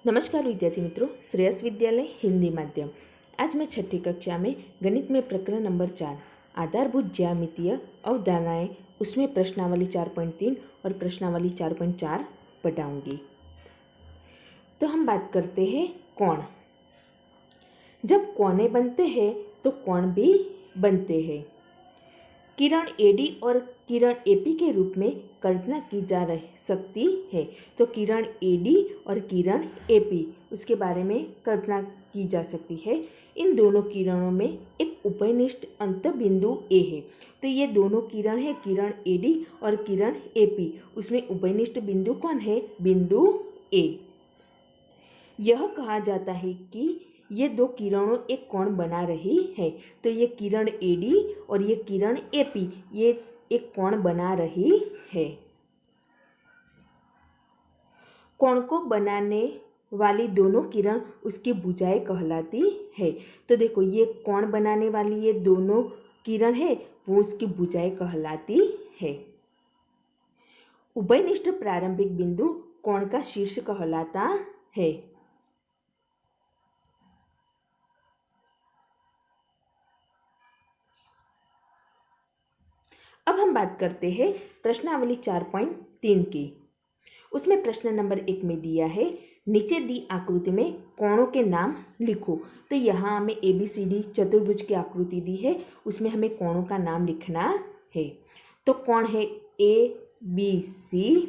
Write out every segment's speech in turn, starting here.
नमस्कार विद्यार्थी मित्रों, श्रेयस विद्यालय हिंदी माध्यम। आज मैं छठी कक्षा में गणित में प्रकरण नंबर 4 आधारभूत ज्यामितीय अवधारणाएं उसमें प्रश्नावली 4.3 और प्रश्नावली 4.4 पढ़ाऊंगी। तो हम बात करते हैं कोण। जब कोणे बनते हैं तो कोण भी बनते हैं। किरण एडी और किरण एपी के रूप में कल्पना की जा सकती है। तो किरण एडी और किरण एपी उसके बारे में कल्पना की जा सकती है। इन दोनों किरणों में एक उभयनिष्ठ अंतबिंदु ए है। तो ये दोनों किरण है, किरण एडी और किरण एपी, उसमें उभयनिष्ठ बिंदु कौन है? बिंदु ए। यह कहा जाता है कि ये दो किरणों एक कोण बना रही है। तो ये किरण एडी और ये किरण एपी ये एक कोण बना रही है। कोण को बनाने वाली दोनों किरण उसकी भुजाएं कहलाती है। तो देखो, ये कोण बनाने वाली ये दोनों किरण है वो उसकी भुजाएं कहलाती है। उभयनिष्ठ प्रारंभिक बिंदु कोण का शीर्ष कहलाता है। अब हम बात करते हैं प्रश्नावली 4.3 की। उसमें प्रश्न नंबर 1 में दिया है, नीचे दी आकृति में कोणों के नाम लिखो। तो यहाँ हमें ABCD चतुर्भुज की आकृति दी है, उसमें हमें कोणों का नाम लिखना है। तो कोण है ABC,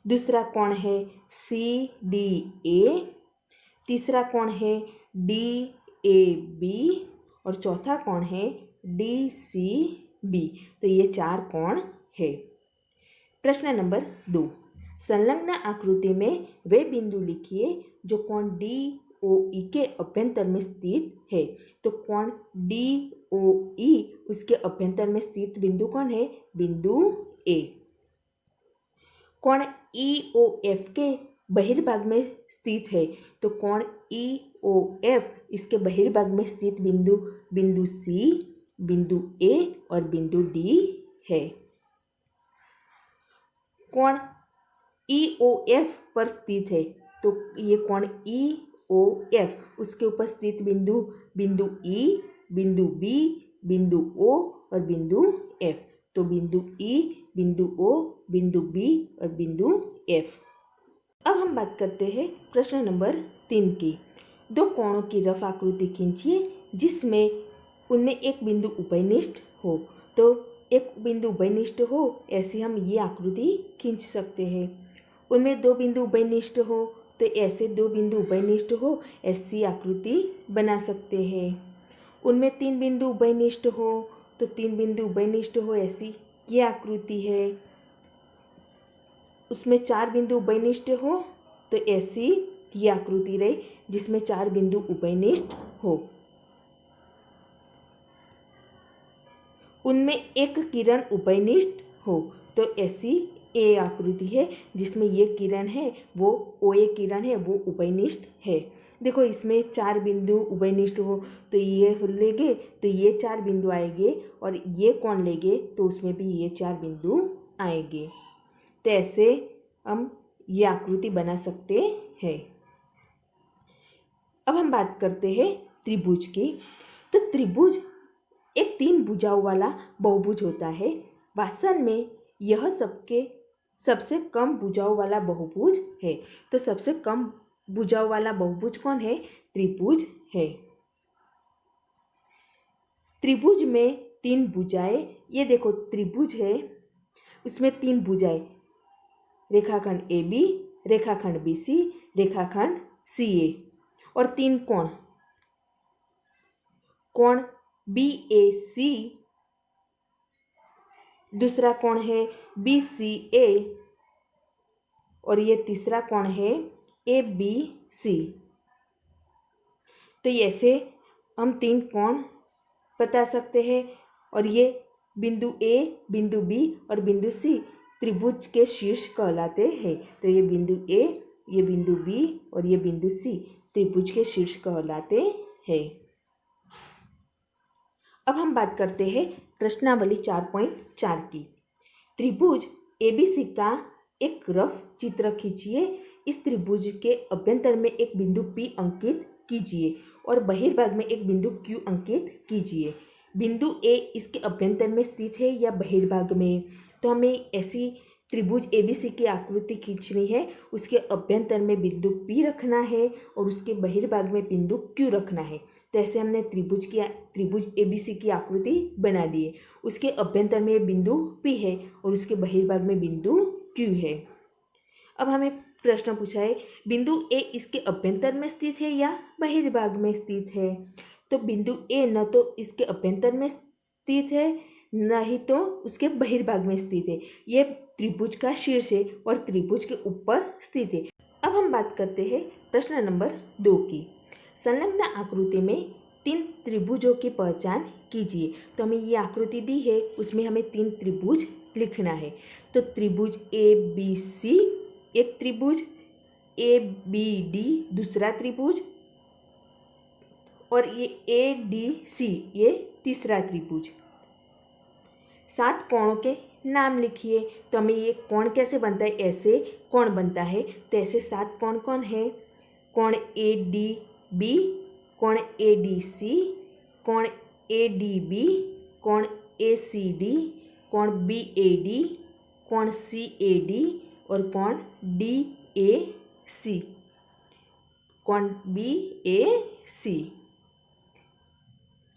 दूसरा कोण है CDA, तीसरा कोण है DAB और चौथा कोण है DCB। तो ये 4 कोण है। प्रश्न नंबर 2, संलग्न आकृति में वे बिंदु लिखिए जो कोण DOE के अभ्यंतर में स्थित है। तो कोण DOE उसके अभ्यंतर में स्थित बिंदु कौन है? बिंदु A। कोण EOF के बहिर्भाग में स्थित है। तो कोण EOF इसके बहिर्भाग में स्थित बिंदु C, बिंदु A और बिंदु D है। कोण EOF पर स्थित है। तो ये कोण EOF उसके ऊपर स्थित बिंदु E, बिंदु B, बिंदु O और बिंदु F। तो बिंदु E, बिंदु O, बिंदु B और बिंदु F। अब हम बात करते हैं प्रश्न नंबर 3 की। दो कोणों की रफ आकृति खींचिए जिसमें उनमें एक बिंदु उभयनिष्ठ हो। तो एक बिंदु उभयनिष्ठ हो ऐसी हम ये आकृति खींच सकते हैं। उनमें दो बिंदु उभयनिष्ठ हो तो ऐसे दो बिंदु उभयनिष्ठ हो ऐसी आकृति बना सकते हैं। उनमें 3 बिंदु उभयनिष्ठ हो तो 3 बिंदु उभयनिष्ठ हो ऐसी ये आकृति है। उसमें 4 बिंदु उभयनिष्ठ हो तो ऐसी ये आकृति रही जिसमें 4 बिंदु उभयनिष्ठ हो। उनमें एक किरण उभयनिष्ठ हो तो ऐसी ए आकृति है जिसमें ये किरण है वो OA किरण है वो उभयनिष्ठ है। देखो, इसमें 4 बिंदु उभयनिष्ठ हो तो ये लेंगे तो ये 4 बिंदु आएंगे और ये कोण लेंगे तो उसमें भी ये 4 बिंदु आएंगे। तो ऐसे हम ये आकृति बना सकते हैं। अब हम बात करते हैं त्रिभुज की। तो त्रिभुज एक 3 भुजाओं वाला बहुभुज होता है। वास्तव में यह सबसे कम भुजाओं वाला बहुभुज है। तो सबसे कम भुजाओं वाला बहुभुज कौन है? त्रिभुज है। त्रिभुज में 3 भुजाएं, ये देखो त्रिभुज है उसमें 3 भुजाएं, रेखाखंड AB, रेखाखंड BC, रेखाखंड CA और 3 कोण, कोण BAC, दूसरा कोण है BCA और ये तीसरा कोण है ABC। तो ऐसे हम 3 कोण बता सकते हैं और ये बिंदु A, बिंदु B और बिंदु C त्रिभुज के शीर्ष कहलाते हैं। तो ये बिंदु A, ये बिंदु B और ये बिंदु C त्रिभुज के शीर्ष कहलाते हैं। अब हम बात करते हैं प्रश्नावली 4.4 की। त्रिभुज ABC का एक रफ चित्र खींचिए। इस त्रिभुज के अभ्यंतर में एक बिंदु P अंकित कीजिए और बहिर्भाग में एक बिंदु Q अंकित कीजिए। बिंदु A इसके अभ्यंतर में स्थित है या बहिर्भाग में, तो हमें ऐसी त्रिभुज ABC की आकृति खींचनी है। उसके अभ्यंतर में बिंदु P रखना है और उसके बहिर्भाग में बिंदु Q रखना है। तो ऐसे हमने त्रिभुज ABC की आकृति बना दी है। उसके अभ्यंतर में बिंदु P है और उसके बहिर्भाग में बिंदु Q है। अब हमें प्रश्न पूछा है बिंदु A इसके अभ्यंतर में स्थित है या बहिर्भाग में स्थित है। तो बिंदु A न तो इसके अभ्यंतर में स्थित है न ही तो उसके बहिर्भाग में स्थित है। यह त्रिभुज का शीर्ष है और त्रिभुज के ऊपर स्थित है। अब हम बात करते हैं प्रश्न नंबर 2 की। संलग्न आकृति में 3 त्रिभुजों की पहचान कीजिए। तो हमें ये आकृति दी है, उसमें हमें 3 त्रिभुज लिखना है। तो त्रिभुज ABC एक त्रिभुज, ABD दूसरा त्रिभुज और ये ADC ये तीसरा त्रिभुज। 7 कोणों के नाम लिखिए। तो हमें ये कोण कैसे बनता है, ऐसे कोण बनता है। तो ऐसे 7 कोण कौन है? कोण ADB, कोण ADC, कोण ADB, कोण ACD, कोण BAD, कोण CAD और कोण DAC, कोण BAC।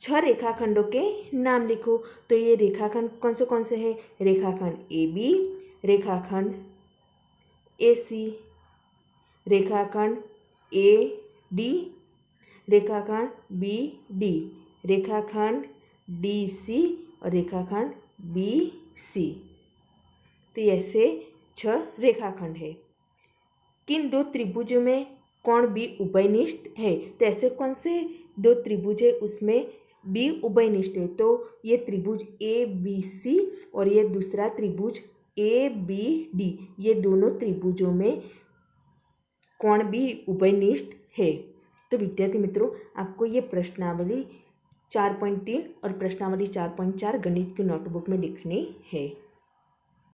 6 रेखाखंडों के नाम लिखो। तो ये रेखाखंड कौन से हैं? रेखाखंड AB, रेखाखंड AC, रेखाखंड AD, रेखाखंड BD, रेखाखंड DC और रेखाखंड BC। तो ऐसे 6 रेखाखंड है। किन 2 त्रिभुजों में कोण B उभयनिष्ठ है? तो ऐसे कौन से 2 त्रिभुज है उसमें B उभयनिष्ठ है? तो ये त्रिभुज ABC और ये दूसरा त्रिभुज ABD, ये दोनों त्रिभुजों में कोण B उभयनिष्ठ है। तो विद्यार्थी मित्रों, आपको ये प्रश्नावली 4.3 और प्रश्नावली 4.4 गणित की नोटबुक में लिखनी है।